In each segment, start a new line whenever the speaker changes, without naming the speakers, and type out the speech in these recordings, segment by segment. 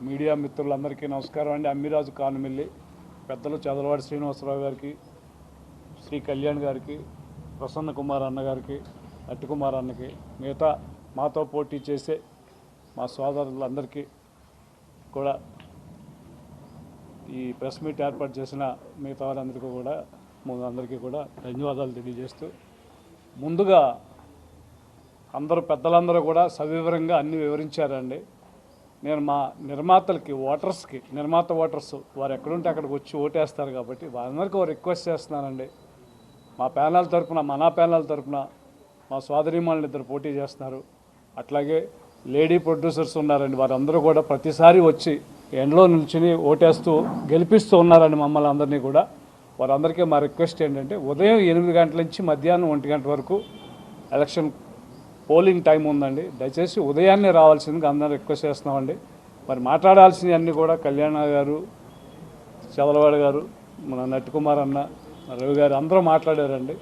Media మిత్రులందరికీ నమస్కారం అండి. అమ్మిరాజు కానుమిల్లి పెద్దలు చదలవాడి శ్రీనివాసరావు గారికి, శ్రీ కళ్యాణ్ గారికి, ప్రసన్న కుమార్ అన్న గారికి, అట్టి కుమార్ అన్నకి, మిగతా మాతో పోటీ చేసే మా సోదరులందరికీ కూడా ఈ ప్రెస్ మీట్ ఏర్పాటు చేసిన మిగతా వారందరికీ కూడా అందరికీ కూడా ధన్యవాదాలు తెలియజేస్తూ, ముందుగా అందరూ పెద్దలందరూ కూడా సవివరంగా అన్ని వివరించారండి. నేను మా నిర్మాతలకి, నిర్మాత ఓటర్స్ వారు ఎక్కడుంటే అక్కడికి వచ్చి ఓటేస్తారు కాబట్టి వారందరికీ రిక్వెస్ట్ చేస్తున్నానండి. మా ప్యానల్ తరఫున, మన ప్యానల్ తరఫున మా సోదరీమణులు ఇద్దరు పోటీ చేస్తున్నారు. అట్లాగే లేడీ ప్రొడ్యూసర్స్ ఉన్నారండి. వారందరూ కూడా ప్రతిసారి వచ్చి ఎండలో నిల్చుని ఓటేస్తూ గెలిపిస్తూ ఉన్నారండి మమ్మల్ని అందరినీ కూడా. వారందరికీ మా రిక్వెస్ట్ ఏంటంటే, ఉదయం 8 గంటల నుంచి మధ్యాహ్నం 1 గంట వరకు ఎలక్షన్ పోలింగ్ టైం ఉందండి. దయచేసి ఉదయాన్నే రావాల్సిందిగా అందరూ రిక్వెస్ట్ చేస్తున్నామండి. మరి మాట్లాడాల్సినవన్నీ కూడా కళ్యాణ గారు, చదలవాడి గారు, మన నట్టి కుమార్ అన్న, రవి గారు అందరూ మాట్లాడారండి.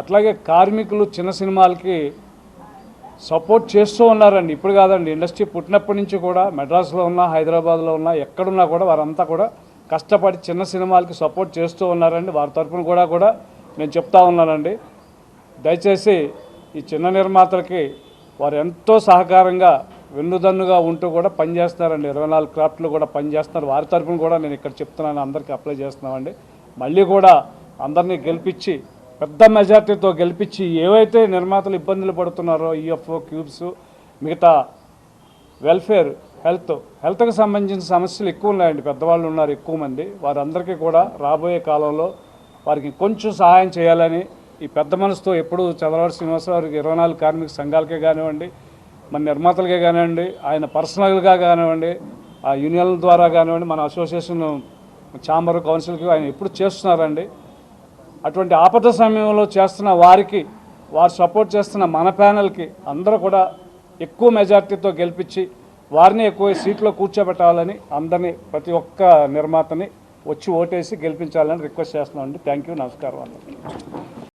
అట్లాగే కార్మికులు చిన్న సినిమాలకి సపోర్ట్ చేస్తూ ఉన్నారండి. ఇప్పుడు కాదండి, ఇండస్ట్రీ పుట్టినప్పటి నుంచి కూడా మెడ్రాస్లో ఉన్నా, హైదరాబాద్లో ఉన్నా, ఎక్కడున్నా కూడా వారంతా కూడా కష్టపడి చిన్న సినిమాలకి సపోర్ట్ చేస్తూ ఉన్నారండి. వారి తరఫున కూడా నేను చెప్తా ఉన్నానండి. దయచేసి ఈ చిన్న నిర్మాతలకి వారు ఎంతో సహకారంగా వెన్నుదన్నుగా ఉంటూ కూడా పనిచేస్తున్నారండి. 24 క్రాఫ్ట్లు కూడా పనిచేస్తున్నారు. వారి తరఫున కూడా నేను ఇక్కడ చెప్తున్నాను, అందరికీ అప్లై చేస్తున్నామండి. మళ్ళీ కూడా అందరినీ గెలిపించి, పెద్ద మెజార్టీతో గెలిపించి, ఏవైతే నిర్మాతలు ఇబ్బందులు పడుతున్నారో ఈఎఫ్ఓ, క్యూబ్స్, మిగతా వెల్ఫేర్, హెల్త్కి సంబంధించిన సమస్యలు ఎక్కువ ఉన్నాయండి. పెద్దవాళ్ళు ఉన్నారు ఎక్కువ మంది. వారందరికీ కూడా రాబోయే కాలంలో వారికి కొంచెం సహాయం చేయాలని ఈ పెద్ద మనసుతో ఎప్పుడు చదలవాడి శ్రీనివాసరావుకి 24 కార్మిక సంఘాలకే కానివ్వండి, మన నిర్మాతలకే కానివ్వండి, ఆయన పర్సనల్గా కానివ్వండి, ఆ యూనియన్ల ద్వారా కానివ్వండి, మన అసోసియేషన్, ఛాంబర్, కౌన్సిల్కి ఆయన ఎప్పుడు చేస్తున్నారండి. అటువంటి ఆపద సమయంలో చేస్తున్న వారికి, వారు సపోర్ట్ చేస్తున్న మన ప్యానల్కి అందరూ కూడా ఎక్కువ మెజార్టీతో గెలిపించి వారిని ఎక్కువ సీట్లో కూర్చోబెట్టాలని అందరినీ, ప్రతి ఒక్క నిర్మాతని వచ్చి ఓటేసి గెలిపించాలని రిక్వెస్ట్ చేస్తున్నామండి. థ్యాంక్ యూ, నమస్కారం అందరికీ.